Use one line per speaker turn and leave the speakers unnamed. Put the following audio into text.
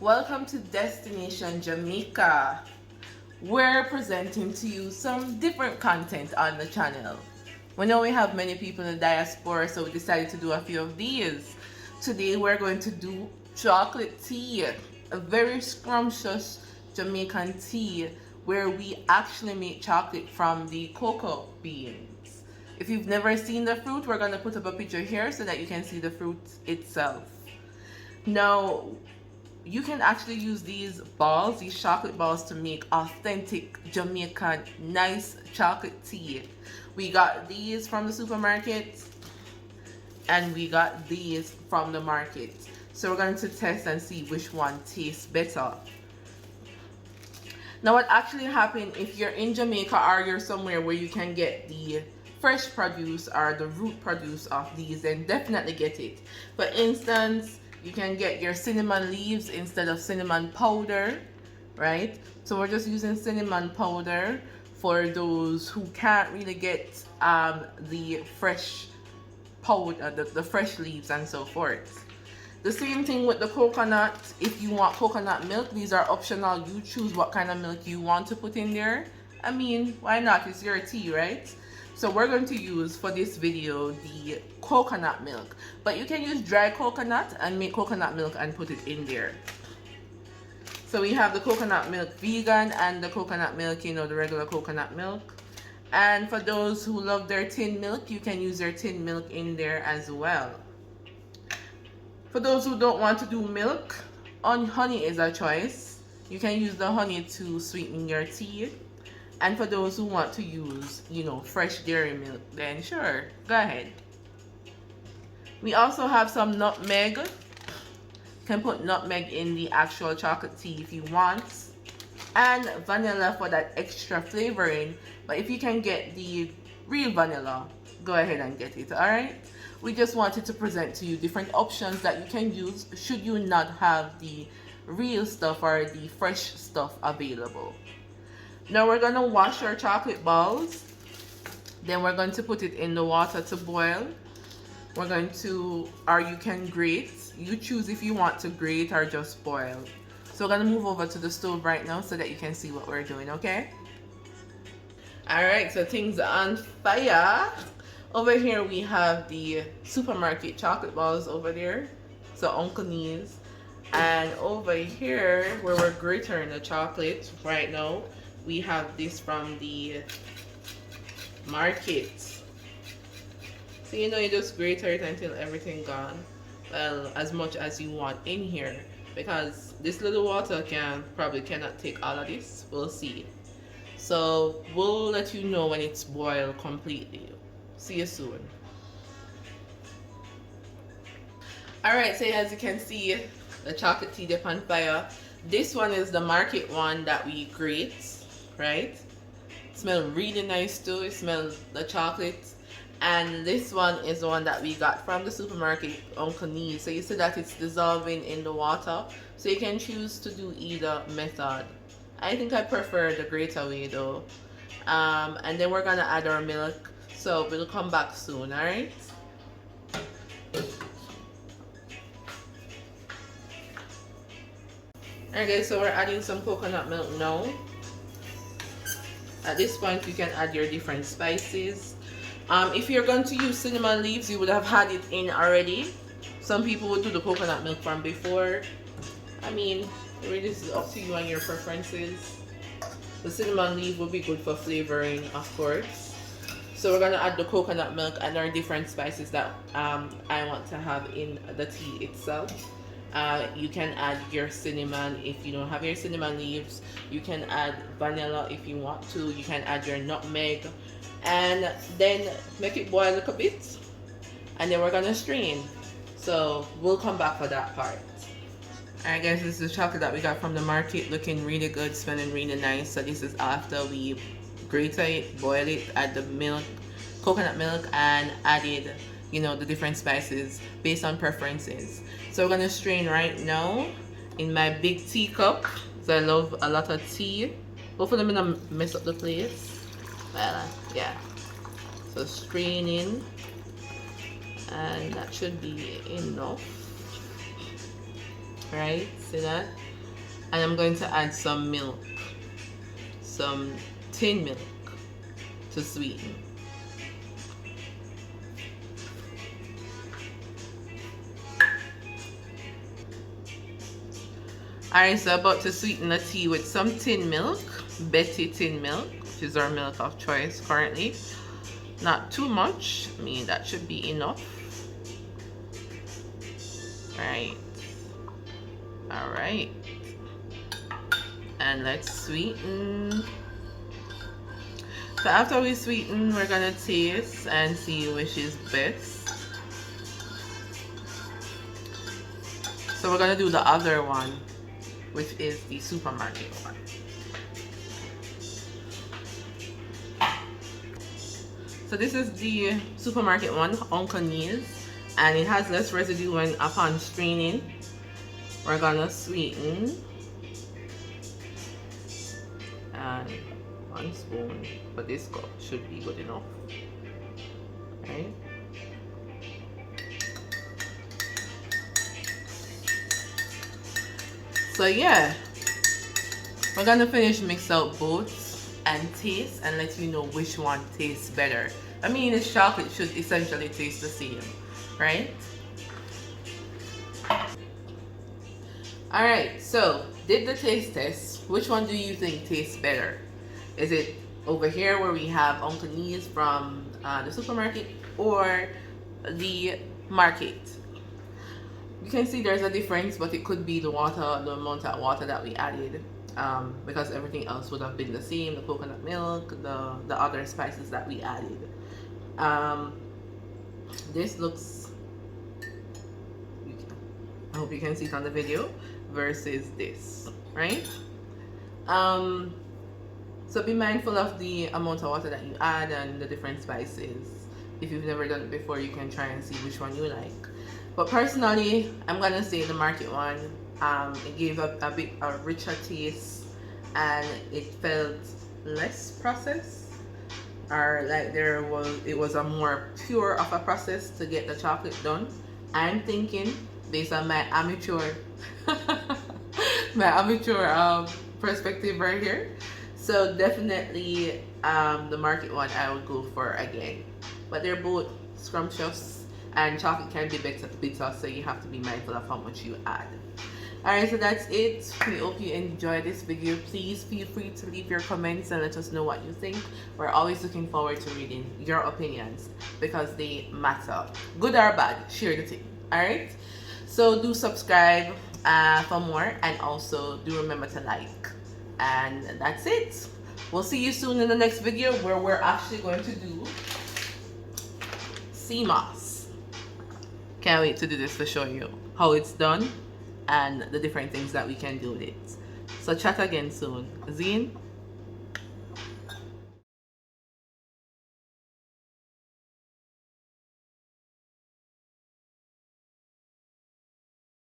Welcome to Destination Jamaica. We're presenting to you some different content on the channel. We know we have many people in the diaspora, so we decided to do a few of these. Today we're going to do chocolate tea, a very scrumptious Jamaican tea where we actually make chocolate from the cocoa beans. If you've never seen the fruit, we're going to put up a picture here so that you can see the fruit itself. Now, you can actually use these balls, these chocolate balls, to make authentic Jamaican nice chocolate tea. We got these from the supermarket and we got these from the market. So we're going to test and see which one tastes better. Now what actually happened, if you're in Jamaica or you're somewhere where you can get the fresh produce or the root produce of these, then definitely get it. For instance, you can get your cinnamon leaves instead of cinnamon powder, right? So we're just using cinnamon powder for those who can't really get the fresh powder, the fresh leaves and so forth. The same thing with the coconut. If you want coconut milk, these are optional. You choose what kind of milk you want to put in there. I mean, why not? It's your tea, right? So we're going to use for this video the coconut milk, but you can use dry coconut and make coconut milk and put it in there. So we have the coconut milk vegan and the coconut milk, you know, the regular coconut milk. And for those who love their tin milk, you can use their tin milk in there as well. For those who don't want to do milk, honey is a choice. You can use the honey to sweeten your tea. And for those who want to use, you know, fresh dairy milk, then sure, go ahead. We also have some nutmeg. You can put nutmeg in the actual chocolate tea if you want. And vanilla for that extra flavoring. But if you can get the real vanilla, go ahead and get it, alright? We just wanted to present to you different options that you can use should you not have the real stuff or the fresh stuff available. Now we're going to wash our chocolate balls. Then we're going to put it in the water to boil. We're going to, or you can grate. You choose if you want to grate or just boil. So we're going to move over to the stove right now so that you can see what we're doing, okay? Alright, so things are on fire. Over here we have the supermarket chocolate balls over there. So Uncle Nee's. And over here where we're grating the chocolate right now, we have this from the market. So you know, you just grate it until everything gone. Well, as much as you want in here, because this little water probably cannot take all of this. We'll see. So we'll let you know when it's boiled completely. See you soon. Alright, so as you can see, the chocolate tea dip on fire. This one is the market one that we grate, right? It smells really nice too. It smells the chocolate. And this one is the one that we got from the supermarket, Uncle Nee's. So you see that it's dissolving in the water. So you can choose to do either method. I think I prefer the grater way though. And then we're gonna add our milk. So we'll come back soon, alright? Alright guys, so we're adding some coconut milk now. At this point you can add your different spices. If you're going to use cinnamon leaves, you would have had it in already. Some people would do the coconut milk from before. I mean, really this is up to you and your preferences. The cinnamon leaf will be good for flavoring, of course. So we're gonna add the coconut milk and our different spices that I want to have in the tea itself. You can add your cinnamon if you don't have your cinnamon leaves. You can add vanilla if you want to. You can add your nutmeg. And then make it boil a little bit. And then we're gonna strain. So we'll come back for that part. Alright guys, this is the chocolate that we got from the market, looking really good, smelling really nice. So this is after we grate it, boil it, add the milk, coconut milk, and added, you know, the different spices based on preferences. So we're gonna strain right now in my big teacup. So I love a lot of tea. Hopefully I'm gonna mess up the place. Well, yeah. So straining, and that should be enough. right? See that? And I'm going to add some milk, some tin milk to sweeten. Alright, so about to sweeten the tea with some tin milk, Betty tin milk, which is our milk of choice currently. Not too much, I mean that should be enough. Right. Alright. And let's sweeten. So after we sweeten, we're gonna taste and see which is best. So we're gonna do the other one, which is the supermarket one. So this is the supermarket one, Uncle Neil's, and it has less residue when upon straining. We're gonna sweeten and 1 spoon, but this cup should be good enough, right? So yeah, we're gonna finish mix out both and taste and let you know which one tastes better. I mean, this chocolate should essentially taste the same, right? Alright, so did the taste test. Which one do you think tastes better? Is it over here where we have Uncle Neil's from the supermarket, or the market? You can see there's a difference, but it could be the water, the amount of water that we added, because everything else would have been the same, the coconut milk, the other spices that we added. This looks, I hope you can see it on the video, versus this, right? So be mindful of the amount of water that you add and the different spices. If you've never done it before, you can try and see which one you like. But personally, I'm gonna say the market one. It gave a bit a richer taste, and it felt less processed, or like it was a more pure of a process to get the chocolate done. I'm thinking, based on my amateur perspective right here. So definitely the market one I would go for again. But they're both scrumptious, and chocolate can be bitter, so you have to be mindful of how much you add. Alright, so that's it. We hope you enjoyed this video. Please feel free to leave your comments and let us know what you think. We're always looking forward to reading your opinions because they matter. Good or bad, share the thing. Alright? So do subscribe for more, and also do remember to like. And that's it. We'll see you soon in the next video, where we're actually going to do sea moss. Can't wait to do this to show you how it's done and the different things that we can do with it. So chat again soon. Zine?